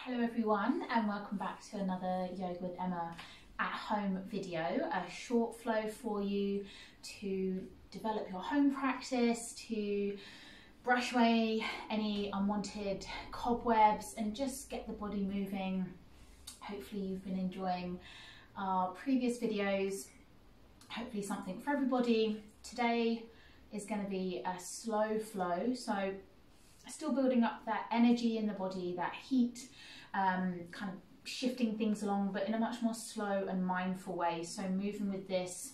Hello everyone and welcome back to another Yoga with Emma at home video. A short flow for you to develop your home practice, to brush away any unwanted cobwebs and just get the body moving. Hopefully you've been enjoying our previous videos. Hopefully something for everybody. Today is going to be a slow flow, so still building up that energy in the body, that heat, kind of shifting things along, but in a much more slow and mindful way. So moving with this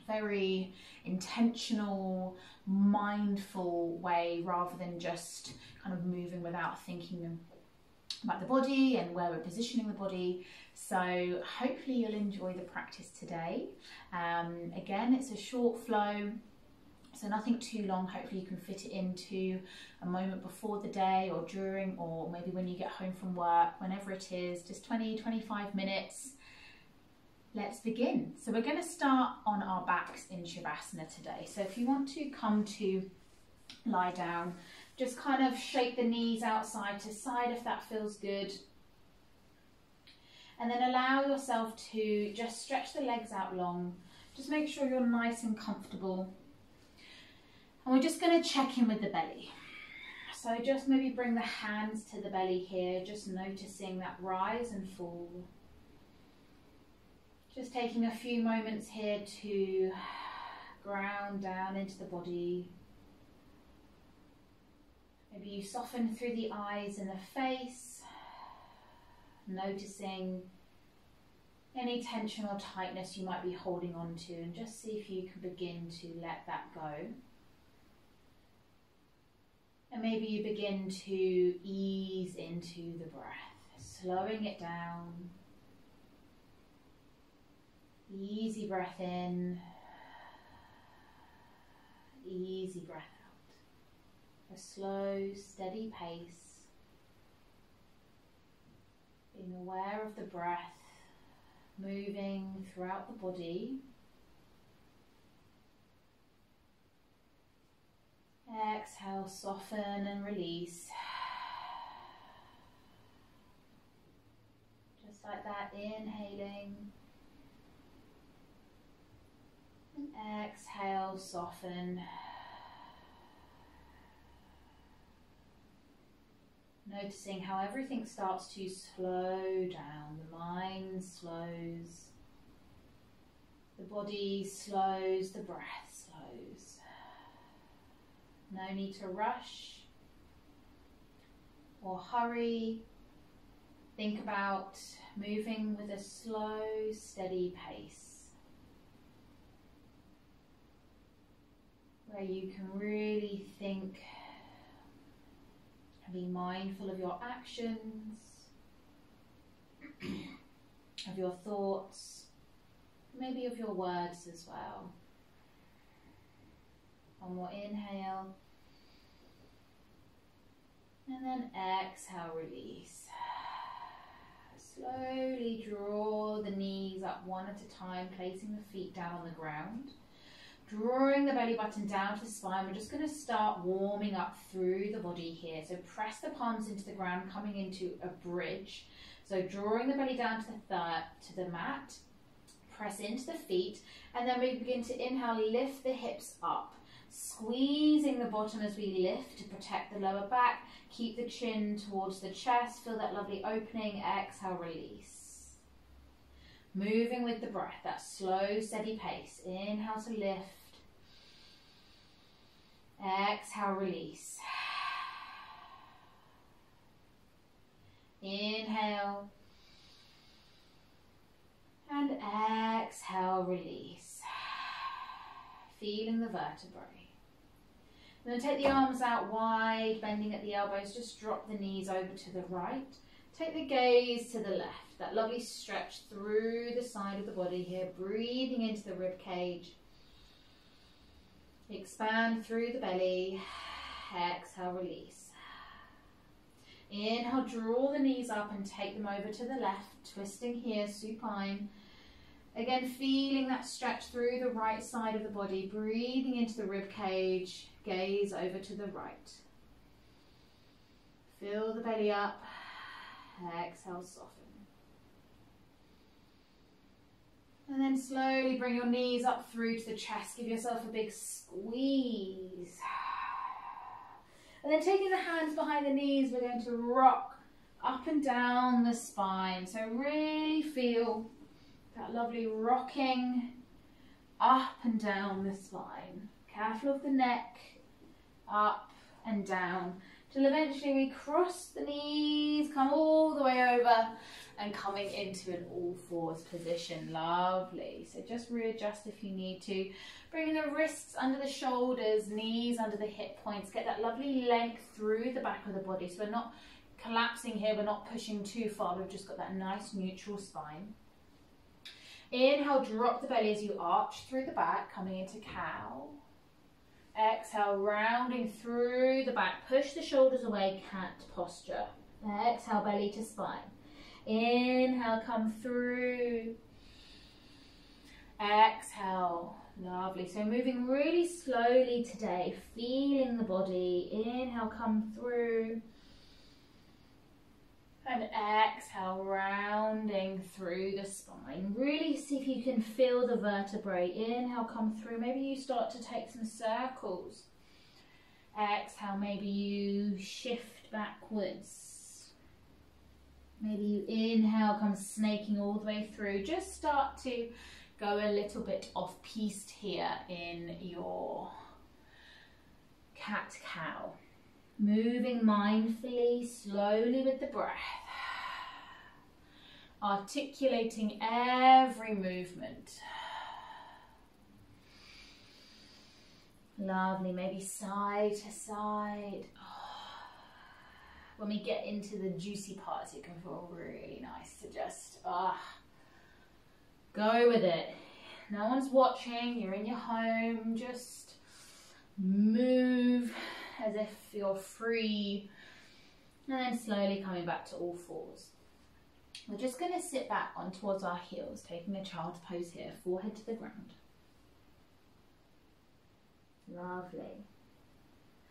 very intentional, mindful way, rather than just kind of moving without thinking about the body and where we're positioning the body. So hopefully you'll enjoy the practice today. Again, it's a short flow, so nothing too long. Hopefully you can fit it into a moment before the day or during, or maybe when you get home from work, whenever it is, just 20-25 minutes. Let's begin. So we're going to start on our backs in Shavasana today. So if you want to come to lie down, just kind of shake the knees out side to side if that feels good. And then allow yourself to just stretch the legs out long. Just make sure you're nice and comfortable. And we're just going to check in with the belly. So just maybe bring the hands to the belly here, just noticing that rise and fall. Just taking a few moments here to ground down into the body. Maybe you soften through the eyes and the face, noticing any tension or tightness you might be holding on to, and just see if you can begin to let that go. And maybe you begin to ease into the breath, slowing it down. Easy breath in, easy breath out. A slow, steady pace. Being aware of the breath moving throughout the body. Exhale, soften and release. Just like that, inhaling. And exhale, soften. Noticing how everything starts to slow down. The mind slows. The body slows, the breath slows. No need to rush or hurry. Think about moving with a slow, steady pace, where you can really think and be mindful of your actions, of your thoughts, maybe of your words as well. One more inhale. And then exhale, release. Slowly draw the knees up one at a time, placing the feet down on the ground. Drawing the belly button down to the spine. We're just going to start warming up through the body here. So press the palms into the ground, coming into a bridge. So drawing the belly down to the mat. Press into the feet. And then we begin to inhale, lift the hips up. Squeezing the bottom as we lift to protect the lower back. Keep the chin towards the chest. Feel that lovely opening. Exhale, release. Moving with the breath, that slow, steady pace. Inhale to lift. Exhale, release. Inhale. And exhale, release. Feeling the vertebrae. Then take the arms out wide, bending at the elbows. Just drop the knees over to the right. Take the gaze to the left. That lovely stretch through the side of the body here. Breathing into the rib cage. Expand through the belly. Exhale, release. Inhale, draw the knees up and take them over to the left. Twisting here, supine. Again, feeling that stretch through the right side of the body. Breathing into the rib cage. Gaze over to the right. Fill the belly up Exhale, soften. And then slowly bring your knees up through to the chest. Give yourself a big squeeze. And then taking the hands behind the knees, we're going to rock up and down the spine. So really feel that lovely rocking up and down the spine. Careful of the neck, up and down, till eventually we cross the knees, come all the way over and coming into an all fours position. Lovely. So just readjust if you need to. Bringing the wrists under the shoulders, knees under the hip points. Get that lovely length through the back of the body. So we're not collapsing here, we're not pushing too far. We've just got that nice neutral spine. Inhale, drop the belly as you arch through the back, coming into cow. Exhale, rounding through the back. Push the shoulders away, cat posture. Exhale, belly to spine. Inhale, come through. Exhale, lovely. So moving really slowly today, feeling the body. Inhale, come through. And exhale, rounding through the spine. Really see if you can feel the vertebrae. Inhale, come through. Maybe you start to take some circles. Exhale, maybe you shift backwards. Maybe you inhale, come snaking all the way through. Just start to go a little bit off-piste here in your cat-cow. Moving mindfully, slowly with the breath. Articulating every movement. Lovely, maybe side to side. When we get into the juicy parts, it can feel really nice to just go with it. No one's watching, you're in your home, just move as if you're free, and then slowly coming back to all fours. We're just going to sit back on towards our heels, taking a child's pose here, forehead to the ground. Lovely.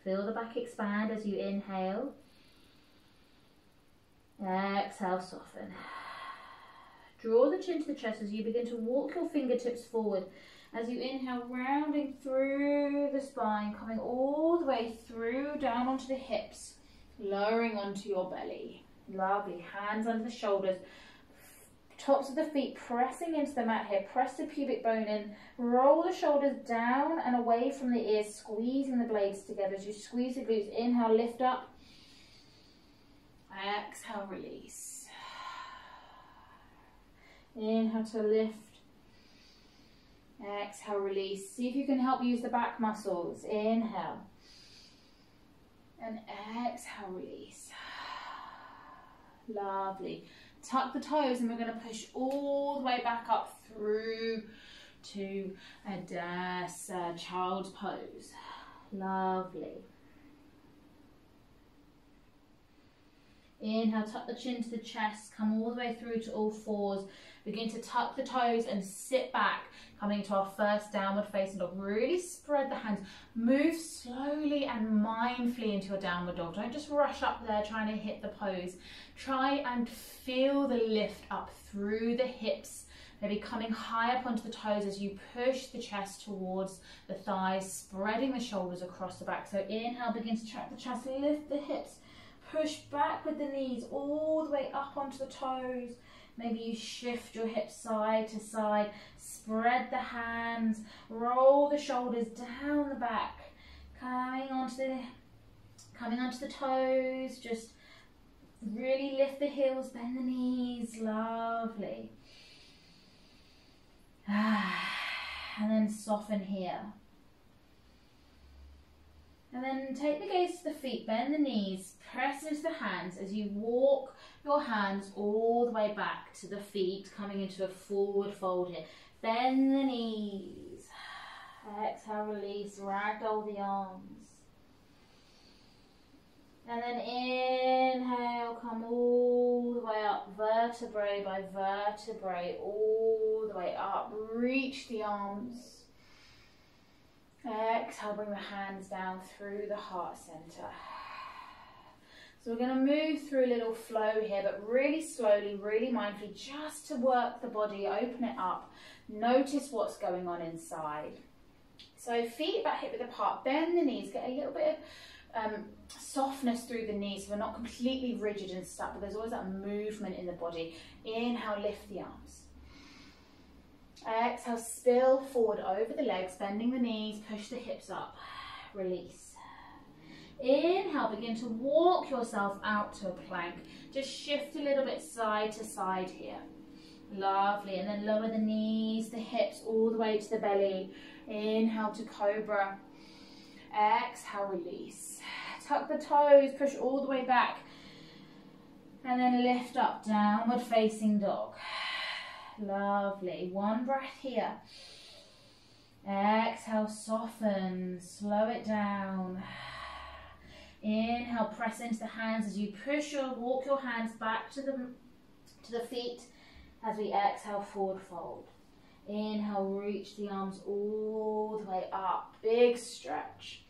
Feel the back expand as you inhale. Exhale, soften. Draw the chin to the chest as you begin to walk your fingertips forward. As you inhale, rounding through the spine, coming all the way through, down onto the hips, lowering onto your belly. Lovely. Hands under the shoulders, tops of the feet pressing into the mat here. Press the pubic bone in. Roll the shoulders down and away from the ears, squeezing the blades together. As you squeeze the glutes, inhale, lift up. Exhale, release. Inhale to lift. Exhale, release. See if you can help use the back muscles. Inhale. And exhale, release. Lovely. Tuck the toes and we're going to push all the way back up through to a child's pose. Lovely. Inhale, tuck the chin to the chest, come all the way through to all fours. Begin to tuck the toes and sit back, coming to our first downward facing dog. Really spread the hands. Move slowly and mindfully into your downward dog. Don't just rush up there trying to hit the pose. Try and feel the lift up through the hips, maybe coming high up onto the toes as you push the chest towards the thighs, spreading the shoulders across the back. So inhale, begin to track the chest, lift the hips. Push back with the knees all the way up onto the toes. Maybe you shift your hips side to side. Spread the hands. Roll the shoulders down the back. Coming onto the toes. Just really lift the heels, bend the knees. Lovely. And then soften here. And then take the gaze to the feet, bend the knees, press into the hands as you walk your hands all the way back to the feet, coming into a forward fold here. Bend the knees. Exhale, release, ragdoll the arms. And then inhale, come all the way up, vertebrae by vertebrae, all the way up. Reach the arms. Exhale, bring the hands down through the heart center. So we're going to move through a little flow here, but really slowly, really mindfully, just to work the body, open it up. Notice what's going on inside. So feet about hip width apart, bend the knees, get a little bit of softness through the knees. So we're not completely rigid and stuck, but there's always that movement in the body. Inhale, lift the arms. Exhale, spill forward over the legs, bending the knees, push the hips up, release. Inhale, begin to walk yourself out to a plank. Just shift a little bit side to side here. Lovely, and then lower the knees, the hips, all the way to the belly. Inhale to cobra. Exhale, release. Tuck the toes, push all the way back. And then lift up, downward facing dog. Lovely, one breath here. Exhale, soften, slow it down. Inhale, press into the hands as you walk your hands back to the feet as we exhale, forward fold. Inhale, reach the arms all the way up, big stretch.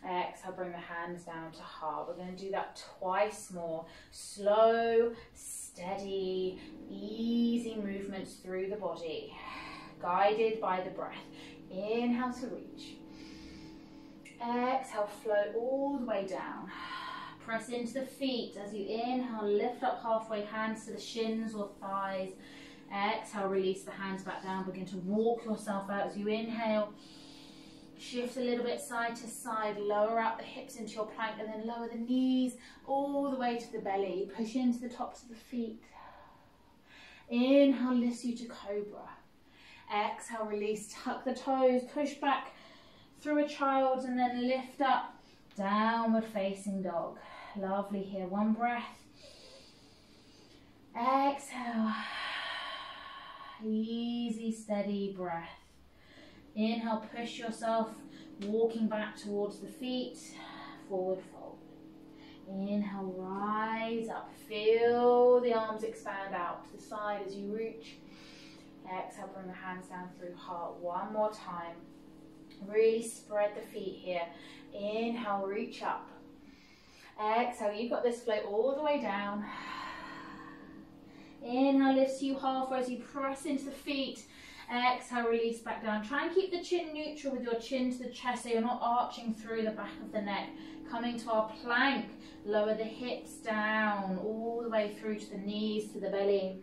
Exhale, bring the hands down to heart. We're going to do that twice more. Slow, steady, easy movements through the body, guided by the breath. Inhale to reach. Exhale, float all the way down. Press into the feet as you inhale, lift up halfway, hands to the shins or thighs. Exhale, release the hands back down. Begin to walk yourself out as you inhale. Shift a little bit side to side, lower out the hips into your plank, and then lower the knees all the way to the belly. Push into the tops of the feet. Inhale, lifts you to cobra. Exhale, release, tuck the toes, push back through a child's, and then lift up, downward facing dog. Lovely here, one breath. Exhale, easy, steady breath. Inhale, push yourself, walking back towards the feet, forward fold. Inhale, rise up, feel the arms expand out to the side as you reach. Exhale, bring the hands down through heart, one more time. Really spread the feet here. Inhale, reach up. Exhale, you've got this, float all the way down. Inhale, lifts you halfway as you press into the feet. Exhale, release back down. Try and keep the chin neutral with your chin to the chest so you're not arching through the back of the neck. Coming to our plank, lower the hips down all the way through to the knees, to the belly.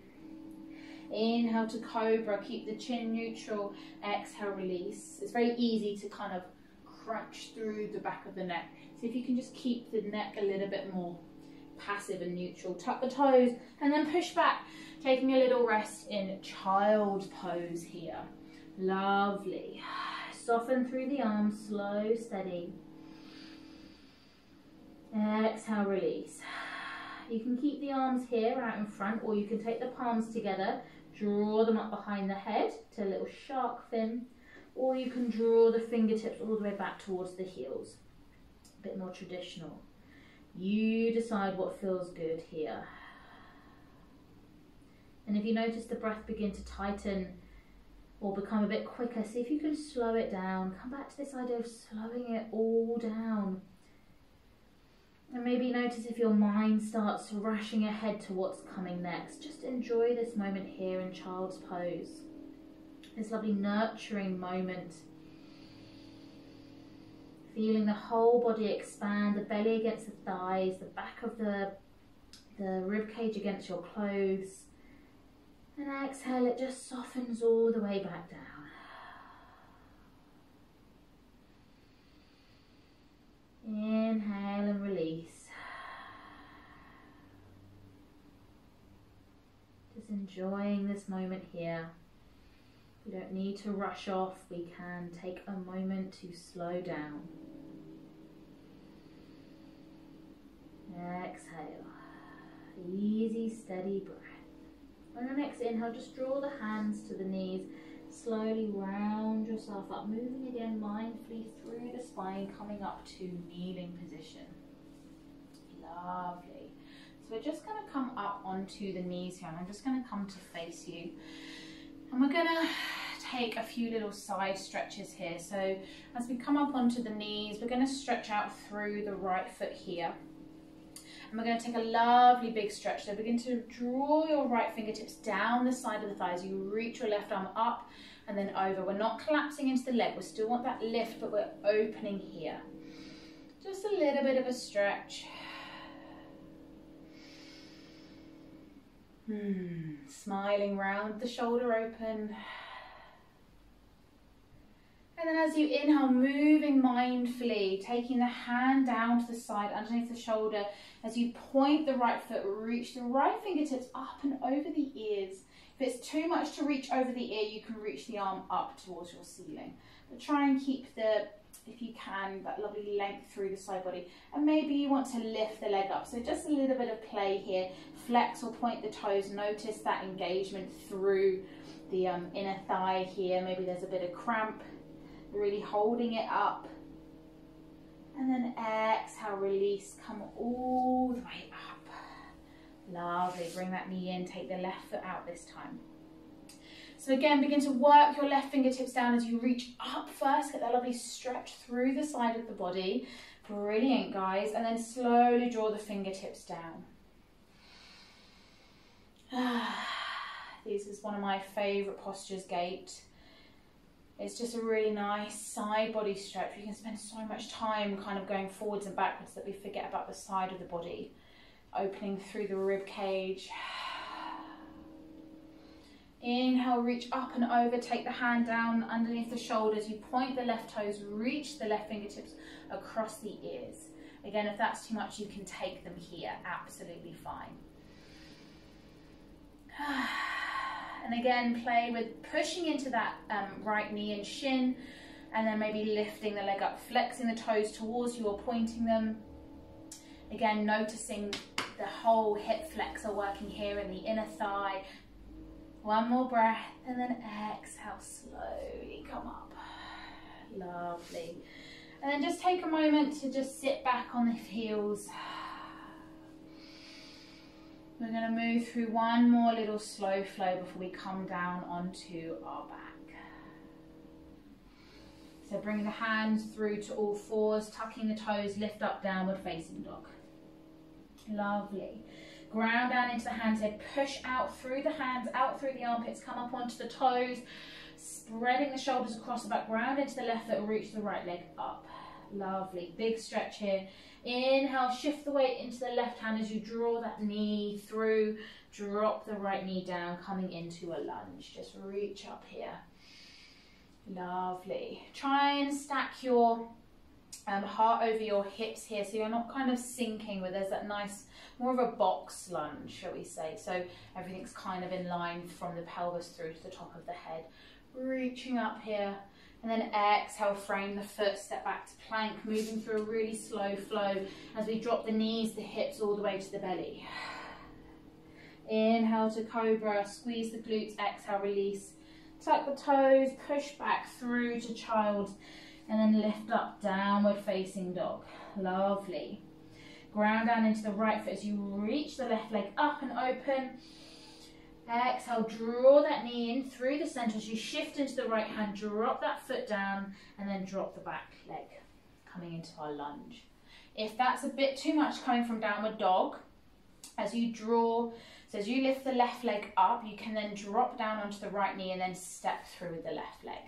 Inhale to cobra, keep the chin neutral. Exhale, release. It's very easy to kind of crunch through the back of the neck. So if you can just keep the neck a little bit more passive and neutral. Tuck the toes and then push back, taking a little rest in child's pose here. Lovely. Soften through the arms, slow, steady. Exhale, release. You can keep the arms here out in front, or you can take the palms together, draw them up behind the head to a little shark fin, or you can draw the fingertips all the way back towards the heels. A bit more traditional. You decide what feels good here. And if you notice the breath begin to tighten or become a bit quicker, see if you can slow it down. Come back to this idea of slowing it all down. And maybe notice if your mind starts rushing ahead to what's coming next. Just enjoy this moment here in child's pose. This lovely nurturing moment. Feeling the whole body expand, the belly against the thighs, the back of the rib cage against your clothes. And exhale, it just softens all the way back down. Inhale and release. Just enjoying this moment here. We don't need to rush off. We can take a moment to slow down. Exhale. Easy, steady breath. On your next inhale, just draw the hands to the knees. Slowly round yourself up, moving again mindfully through the spine, coming up to kneeling position. Lovely. So we're just going to come up onto the knees here, and I'm just going to come to face you. And we're going to take a few little side stretches here. So as we come up onto the knees, we're going to stretch out through the right foot here. And we're going to take a lovely big stretch. So begin to draw your right fingertips down the side of the thighs. You reach your left arm up and then over. We're not collapsing into the leg. We still want that lift, but we're opening here. Just a little bit of a stretch. Smiling round the shoulder open. And then as you inhale, moving mindfully, taking the hand down to the side, underneath the shoulder. As you point the right foot, reach the right fingertips up and over the ears. If it's too much to reach over the ear, you can reach the arm up towards your ceiling. But try and keep if you can, that lovely length through the side body. And maybe you want to lift the leg up. So just a little bit of play here. Flex or point the toes. Notice that engagement through the inner thigh here. Maybe there's a bit of cramp. Really holding it up. And then exhale, release, come all the way up. Lovely, bring that knee in, take the left foot out this time. So again, begin to work your left fingertips down as you reach up first, get that lovely stretch through the side of the body. Brilliant, guys. And then slowly draw the fingertips down. This is one of my favourite postures, gate. It's just a really nice side body stretch. You can spend so much time kind of going forwards and backwards that we forget about the side of the body. Opening through the rib cage. Inhale, reach up and over, take the hand down underneath the shoulders. You point the left toes, reach the left fingertips across the ears. Again, if that's too much, you can take them here, absolutely fine. And again, play with pushing into that right knee and shin, and then maybe lifting the leg up, flexing the toes towards you or pointing them. Again, noticing the whole hip flexor working here in the inner thigh. One more breath, and then exhale, slowly come up. Lovely. And then just take a moment to just sit back on the heels. We're going to move through one more little slow flow before we come down onto our back. So bring the hands through to all fours, tucking the toes, lift up, downward facing dog. Lovely. Ground down into the hands, head, push out through the hands, out through the armpits, come up onto the toes, spreading the shoulders across the back, ground into the left foot, reach the right leg up. Lovely, big stretch here. Inhale, shift the weight into the left hand as you draw that knee through, drop the right knee down, coming into a lunge. Just reach up here. Lovely. Try and stack your heart over your hips here, so you're not kind of sinking, where there's that nice, more of a box lunge, shall we say. So everything's kind of in line from the pelvis through to the top of the head. Reaching up here. And then exhale, frame the foot, step back to plank, moving through a really slow flow as we drop the knees, the hips all the way to the belly. Inhale to cobra, squeeze the glutes, exhale, release. Tuck the toes, push back through to child, and then lift up, downward facing dog. Lovely. Ground down into the right foot as you reach the left leg up and open. Exhale, draw that knee in through the center as you shift into the right hand, drop that foot down, and then drop the back leg, coming into our lunge. If that's a bit too much coming from downward dog, as you draw, so as you lift the left leg up, you can then drop down onto the right knee and then step through with the left leg.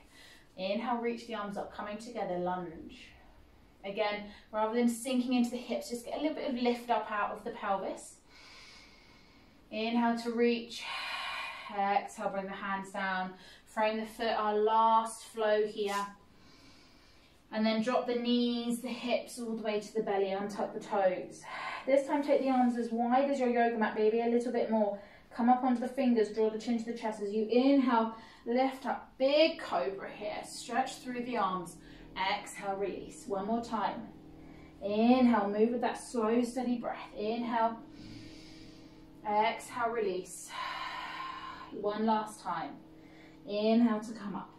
Inhale, reach the arms up, coming together, lunge. Again, rather than sinking into the hips, just get a little bit of lift up out of the pelvis. Inhale to reach, exhale, bring the hands down, frame the foot, our last flow here. And then drop the knees, the hips all the way to the belly, untuck the toes. This time take the arms as wide as your yoga mat, maybe a little bit more. Come up onto the fingers, draw the chin to the chest as you inhale, lift up, big cobra here, stretch through the arms. Exhale, release, one more time. Inhale, move with that slow, steady breath. Inhale. Exhale, release. One last time. Inhale to come up.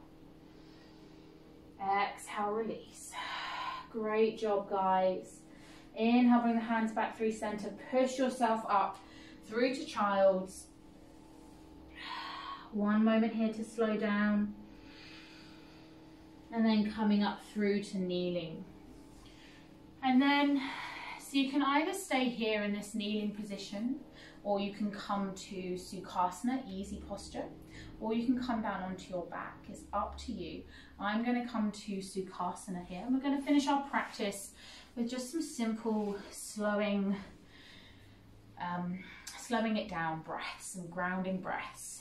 Exhale, release. Great job, guys. Inhale, bring the hands back through center. Push yourself up through to child's. One moment here to slow down. And then coming up through to kneeling. And then So you can either stay here in this kneeling position, or you can come to Sukhasana, easy posture, or you can come down onto your back. It's up to you. I'm going to come to Sukhasana here, and we're going to finish our practice with just some simple slowing it down breaths, some grounding breaths.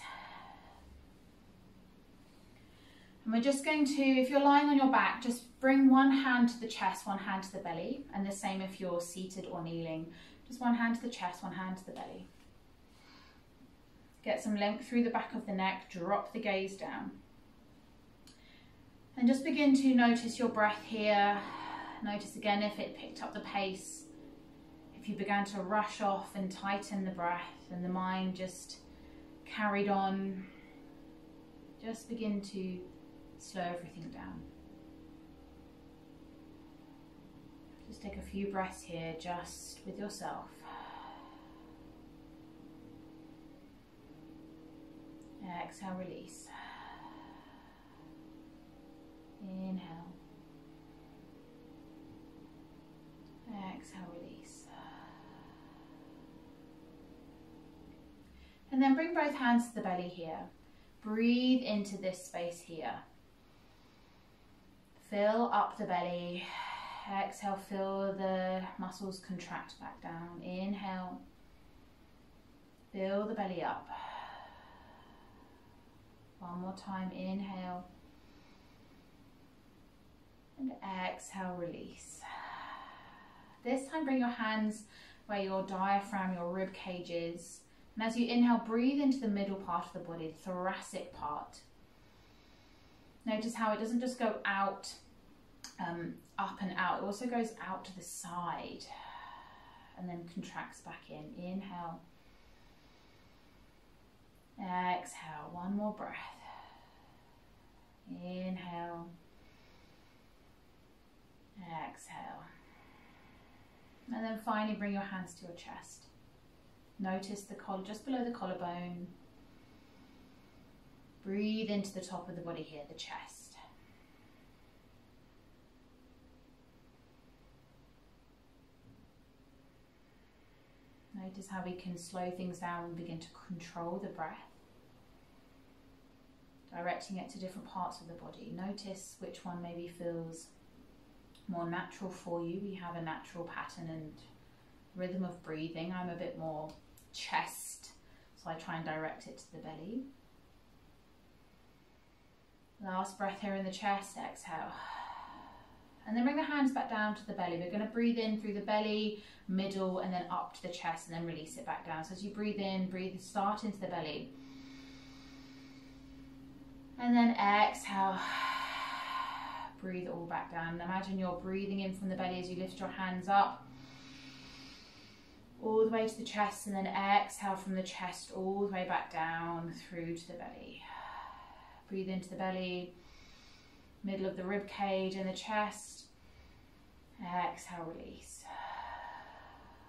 And we're just going to, if you're lying on your back, just bring one hand to the chest, one hand to the belly, and the same if you're seated or kneeling. Just one hand to the chest, one hand to the belly. Get some length through the back of the neck, drop the gaze down. And just begin to notice your breath here. Notice again if it picked up the pace. If you began to rush off and tighten the breath and the mind just carried on, just begin to slow everything down. Just take a few breaths here, just with yourself. Exhale, release. Inhale. Exhale, release. And then bring both hands to the belly here. Breathe into this space here. Fill up the belly. Exhale, feel the muscles contract back down. Inhale. Fill the belly up. One more time, inhale. And exhale, release. This time bring your hands where your diaphragm, your rib cage is. And as you inhale, breathe into the middle part of the body, the thoracic part. Notice how it doesn't just go out, up and out. It also goes out to the side and then contracts back in. Inhale. Exhale. One more breath. Inhale. Exhale. And then finally bring your hands to your chest. Notice the collar just below the collarbone. Breathe into the top of the body here, the chest. Notice how we can slow things down and begin to control the breath. Directing it to different parts of the body. Notice which one maybe feels more natural for you. We have a natural pattern and rhythm of breathing. I'm a bit more chest, so I try and direct it to the belly. Last breath here in the chest, exhale. And then bring the hands back down to the belly. We're going to breathe in through the belly, middle, and then up to the chest, and then release it back down. So as you breathe in, start into the belly. And then exhale. Breathe it all back down. Imagine you're breathing in from the belly as you lift your hands up. All the way to the chest, and then exhale from the chest all the way back down through to the belly. Breathe into the belly, middle of the rib cage and the chest. Exhale, release.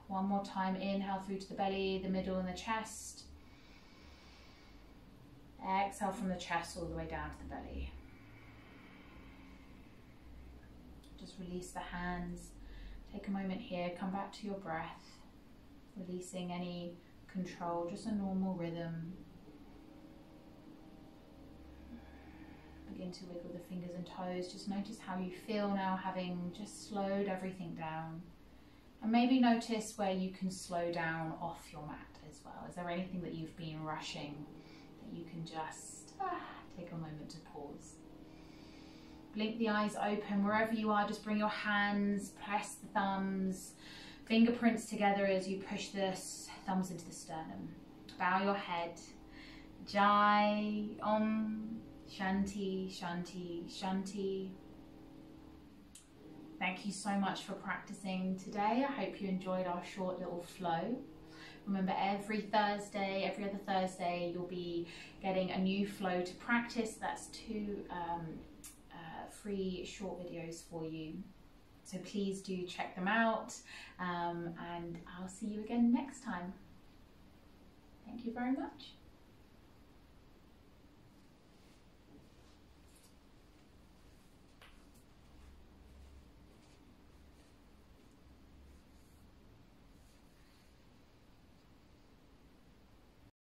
One more time, inhale through to the belly, the middle and the chest. Exhale from the chest all the way down to the belly. Just release the hands. Take a moment here, come back to your breath. Releasing any control, just a normal rhythm. Begin to wiggle the fingers and toes. Just notice how you feel now, having just slowed everything down. And maybe notice where you can slow down off your mat as well. Is there anything that you've been rushing that you can just take a moment to pause? Blink the eyes open. Wherever you are, just bring your hands, press the thumbs, fingerprints together as you push the thumbs into the sternum. Bow your head. Jai Om. Shanti, Shanti, Shanti. Thank you so much for practicing today. I hope you enjoyed our short little flow. Remember, every other Thursday, you'll be getting a new flow to practice. That's 2 free short videos for you. So please do check them out. And I'll see you again next time. Thank you very much.